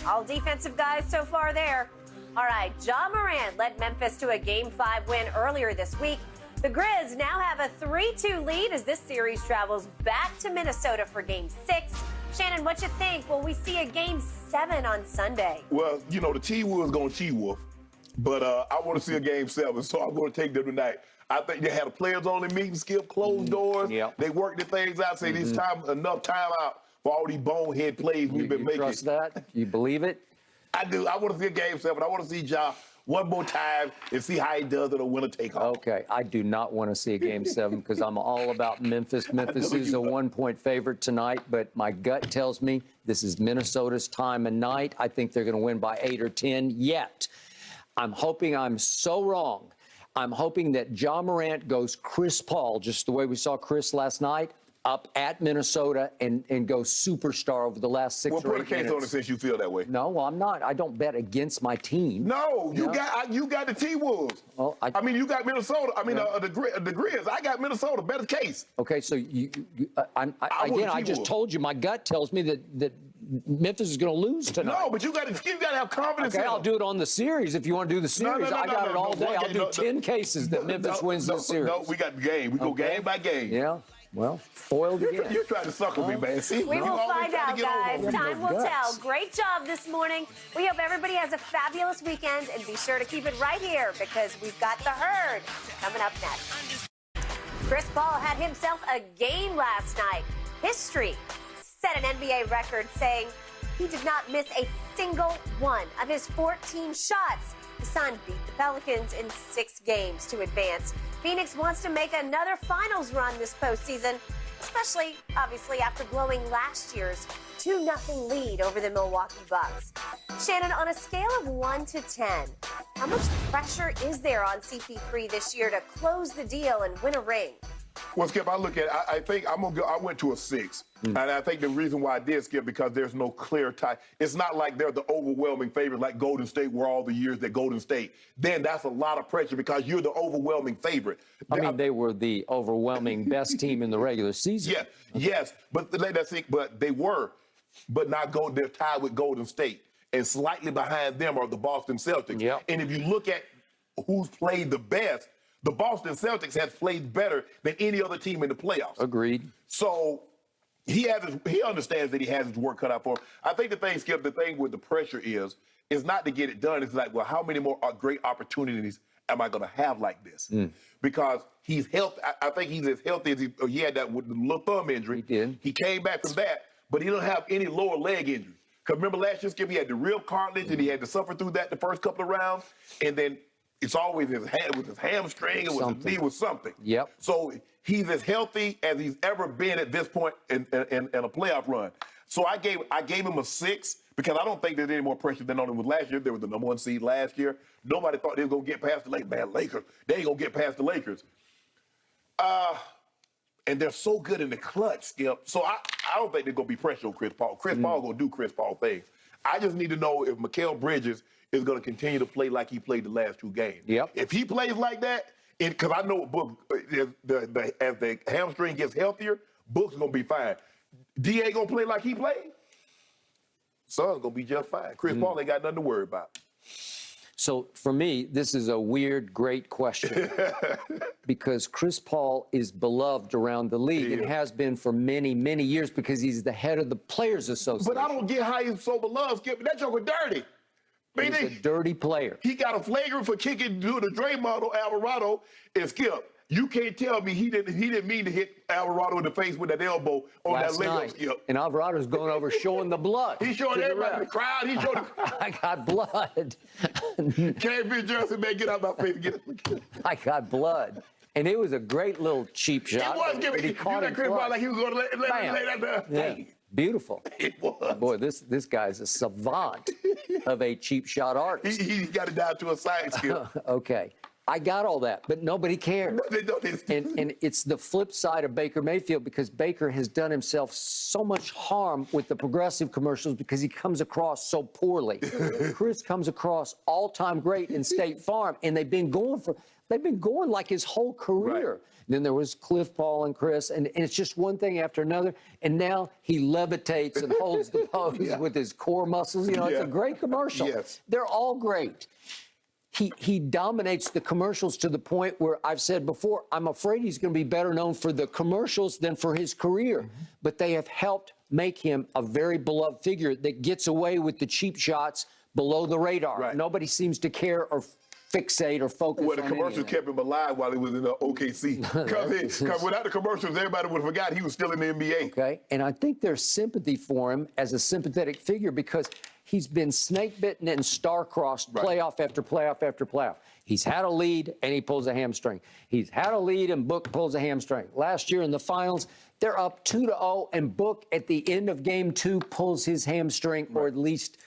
All defensive guys so far there. All right, Ja Morant led Memphis to a Game 5 win earlier this week. The Grizz now have a 3-2 lead as this series travels back to Minnesota for Game 6. Shannon, what you think? Will we see a Game 7 on Sunday? Well, you know, the T-Wolves going to T-Wolf, but I want to see a Game 7, so I'm going to take them tonight. I think they had a players-only meeting, Skip, closed doors. Yep. They worked the things out, say this time, enough time out for all these bonehead plays we've been making. You trust that? You believe it? I do. I want to see a Game 7. I want to see Ja one more time and see how he does it or win a takeoff. Okay, I do not want to see a Game 7 because I'm all about Memphis. Memphis is a 1-point favorite tonight, but my gut tells me this is Minnesota's time and night. I think they're going to win by 8 or 10, yet I'm hoping I'm so wrong. I'm hoping that Ja Morant goes Chris Paul, just the way we saw Chris last night, up at Minnesota and go superstar over the last 6 or 8 minutes. Well, put a case on it since you feel that way. No, well, I'm not. I don't bet against my team. No, you got the T-Wolves. Well, I mean, you got Minnesota. I mean, the Grizz. I got Minnesota. Better case. Okay, so I just told you my gut tells me that Memphis is going to lose tonight. No, but you got to have confidence. Okay, I'll do it on the series if you want to do the series. I got it all day. I'll do 10 cases that Memphis wins this series. No, we got the game. We go game by game. Yeah. Well, foiled again. You're trying to sucker me, man. See, we will find out, guys. Time will tell. Great job this morning. We hope everybody has a fabulous weekend, and be sure to keep it right here because we've got the herd coming up next. Chris Paul had himself a game last night. History set an NBA record saying he did not miss a single one of his 14 shots. The Sun beat the Pelicans in 6 games to advance. Phoenix wants to make another finals run this postseason, especially, obviously, after blowing last year's 2-0 lead over the Milwaukee Bucks. Shannon, on a scale of 1 to 10, how much pressure is there on CP3 this year to close the deal and win a ring? Well, Skip, I look at it, I think I'm going to go, I went to a 6. And I think the reason why I did, Skip, because there's no clear tie. It's not like they're the overwhelming favorite like Golden State were all the years that Golden State. Then that's a lot of pressure because you're the overwhelming favorite. I mean, they were the overwhelming best team in the regular season. Yeah, yes, but they were, but not go. They're tied with Golden State, and slightly behind them are the Boston Celtics. Yep. And if you look at who's played the best, the Boston Celtics has played better than any other team in the playoffs. Agreed. So he understands that he has his work cut out for him. I think the thing, Skip, the thing with the pressure is not to get it done. It's like, well, how many more great opportunities am I going to have like this? Because he's healthy. I think he's as healthy as he had that with the little thumb injury. He did. He came back from that, but he don't have any lower leg injuries. Because remember last year, Skip, he had the real cartilage, and he had to suffer through that the first couple of rounds, and then it's always his hamstring, it was his knee, was something. Yep. So he's as healthy as he's ever been at this point in a playoff run. So I gave him a 6 because I don't think there's any more pressure than on him with last year. They were the number 1 seed last year. Nobody thought they were going to get past the Lakers. Man, Lakers, they ain't going to get past the Lakers. And they're so good in the clutch, Skip. So I don't think there's going to be pressure on Chris Paul. Chris Paul going to do Chris Paul things. I just need to know if Mikal Bridges is going to continue to play like he played the last 2 games. Yep. If he plays like that, because I know as the hamstring gets healthier, Book's going to be fine. D.A. going to play like he played? Son's going to be just fine. Chris Paul ain't got nothing to worry about. So for me, this is a weird, great question because Chris Paul is beloved around the league and has been for many, many years because he's the head of the Players Association. But I don't get how he's so beloved, Skip. That joker dirty. He's a dirty player. He got a flagrant for kicking to the Draymond on Alvarado. And Skip, you can't tell me he didn't mean to hit Alvarado in the face with that elbow on last that leg night. Skip. And Alvarado's going over showing the blood. He's showing everybody in the crowd. He's showing I got blood. Can't be Johnson, man, get out my face. I got blood. And it was a great little cheap shot. It was giving. He caught it Chris Paul like he was going to let that down. Yeah. Beautiful. It was. Boy, this guy's a savant of a cheap shot artist. He got it down to a science skill. Okay. I got all that, but nobody cared. They don't. And it's the flip side of Baker Mayfield, because Baker has done himself so much harm with the Progressive commercials because he comes across so poorly. Chris comes across all-time great in State Farm, and they've been going like his whole career. Right. Then there was Cliff, Paul, and Chris, and it's just one thing after another. And now he levitates and holds the pose with his core muscles. You know, it's a great commercial. Yes. They're all great. He dominates the commercials to the point where I've said before, I'm afraid he's going to be better known for the commercials than for his career. But they have helped make him a very beloved figure that gets away with the cheap shots below the radar. Right. Nobody seems to care or fixate or focus Well, the on commercials kept him alive while he was in the OKC. Because without the commercials, everybody would have forgot he was still in the NBA. Okay, and I think there's sympathy for him as a sympathetic figure because he's been snake-bitten and star-crossed playoff after playoff after playoff. He's had a lead, and he pulls a hamstring. He's had a lead, and Book pulls a hamstring. Last year in the finals, they're up 2-0, and Book at the end of game 2 pulls his hamstring or at least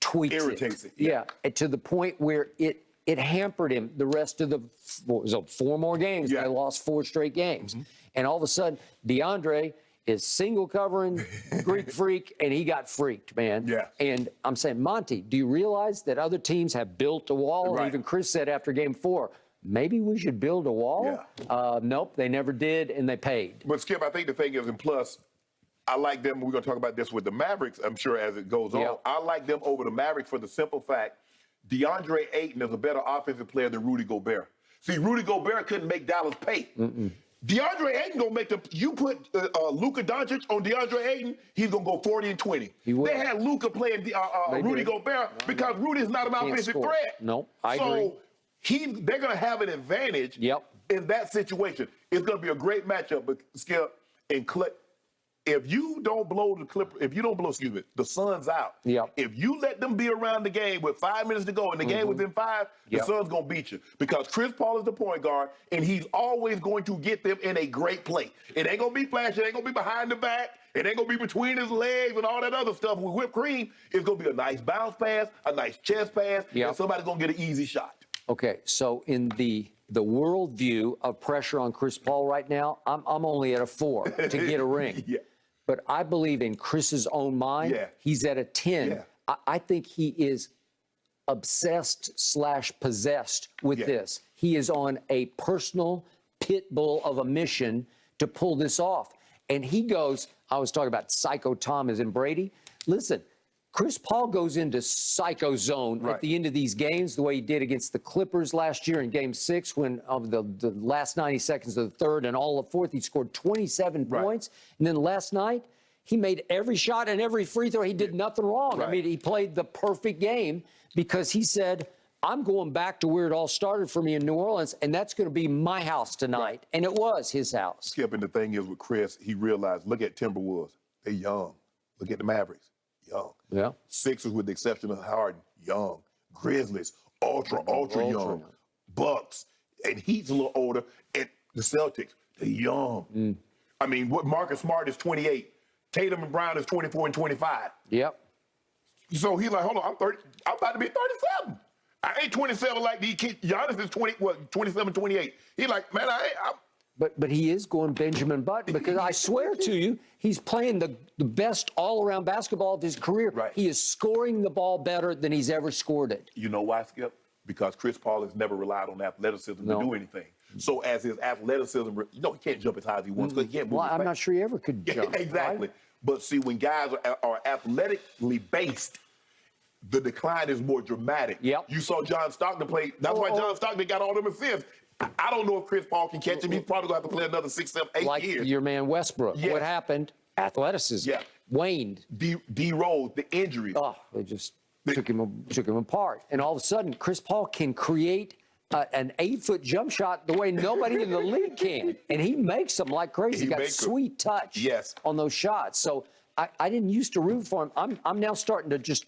tweaks Irritates it. Yeah, to the point where it hampered him the rest of the, what was it, 4 more games. Yeah. They lost 4 straight games. And all of a sudden, DeAndre is single covering Greek Freak, and he got freaked, man. Yeah. And I'm saying, Monty, do you realize that other teams have built a wall? Right. Even Chris said after game 4, maybe we should build a wall. Yeah. Nope, they never did, and they paid. But Skip, I think the thing is, and plus, I like them. We're going to talk about this with the Mavericks, I'm sure, as it goes on. I like them over the Mavericks for the simple fact DeAndre Ayton is a better offensive player than Rudy Gobert. See, Rudy Gobert couldn't make Dallas pay. DeAndre Ayton gonna make you put Luka Doncic on DeAndre Ayton, he's gonna go 40 and 20. They had Luka playing Rudy Gobert because Rudy is not an offensive threat. No, I agree. So they're gonna have an advantage in that situation. It's gonna be a great matchup, but Skip and Clip. If you don't blow the Suns out. If you let them be around the game with 5 minutes to go and the game within 5, the Suns gonna beat you because Chris Paul is the point guard and he's always going to get them in a great play. It ain't gonna be flashy. It ain't gonna be behind the back. It ain't gonna be between his legs and all that other stuff with whipped cream. It's gonna be a nice bounce pass, a nice chest pass, and somebody's gonna get an easy shot. Okay, so in the worldview of pressure on Chris Paul right now, I'm only at a 4 to get a ring. But I believe in Chris's own mind, he's at a 10. I think he is obsessed/possessed with this. He is on a personal pit bull of a mission to pull this off. And he goes, I was talking about Psycho Thomas and Brady. Listen, Chris Paul goes into psycho zone at the end of these games, the way he did against the Clippers last year in Game 6, when of the last 90 seconds of the third and all of fourth, he scored 27 points. And then last night, he made every shot and every free throw. He did nothing wrong. I mean, he played the perfect game because he said, I'm going back to where it all started for me in New Orleans, and that's going to be my house tonight. And it was his house. Skip, and the thing is with Chris, he realized, look at Timberwolves. They're young. Look at the Mavericks. Young. Sixers, with the exception of Harden, young. Grizzlies, ultra young. Bucks, and Heat's a little older. And the Celtics, they're young. I mean, what Marcus Smart is 28. Tatum and Brown is 24 and 25. So he's like, hold on, I'm 30. I'm about to be 37. I ain't 27 like these kids. Giannis is 27, 28. He's like, man, I'm But he is going Benjamin Button because I swear to you, he's playing the best all-around basketball of his career. He is scoring the ball better than he's ever scored it. You know why, Skip? Because Chris Paul has never relied on athleticism to do anything. So as his athleticism, he can't jump as high as he wants because he can't move. Well, I'm not sure he ever could jump. Exactly. But see, when guys are athletically based, the decline is more dramatic. You saw John Stockton play. That's why John Stockton got all them assists. I don't know if Chris Paul can catch him. He's probably going to have to play another 6, 7, 8 like years. Your man Westbrook. What happened? Athleticism. Waned. D-Rose, the injuries. They just took him apart. And all of a sudden, Chris Paul can create an 8-foot jump shot the way nobody in the league can. And he makes them like crazy. He got sweet touch on those shots. So I didn't used to root for him. I'm now starting to just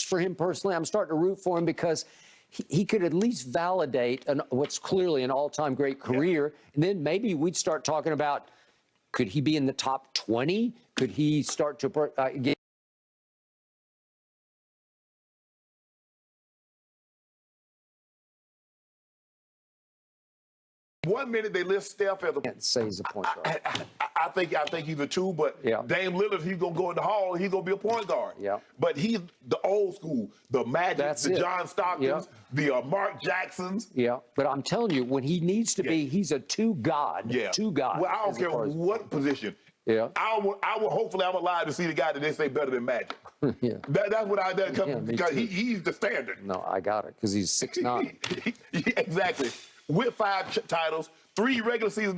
for him personally, I'm starting to root for him because he could at least validate what's clearly an all-time great career. And then maybe we'd start talking about, could he be in the top 20? Could he start to get 1 minute they list Steph as a. Can't say he's a point guard. I think he's a 2, but Yeah. Dame Lillard, he's gonna go in the hall. He's gonna be a point guard. Yeah. But he's the old school, the Magic, That's the it. John Stocktons, Yeah. the Mark Jacksons. Yeah, but I'm telling you, when he needs to be, he's a two god. Yeah. Two god. Well, I don't as care far as- what position. Yeah. I will hopefully I'm alive to see the guy that they say better than Magic. Yeah. That's what I Yeah, me because too. he's the standard. No, I got it because he's 6'9". Exactly. With 5 titles, 3 regular season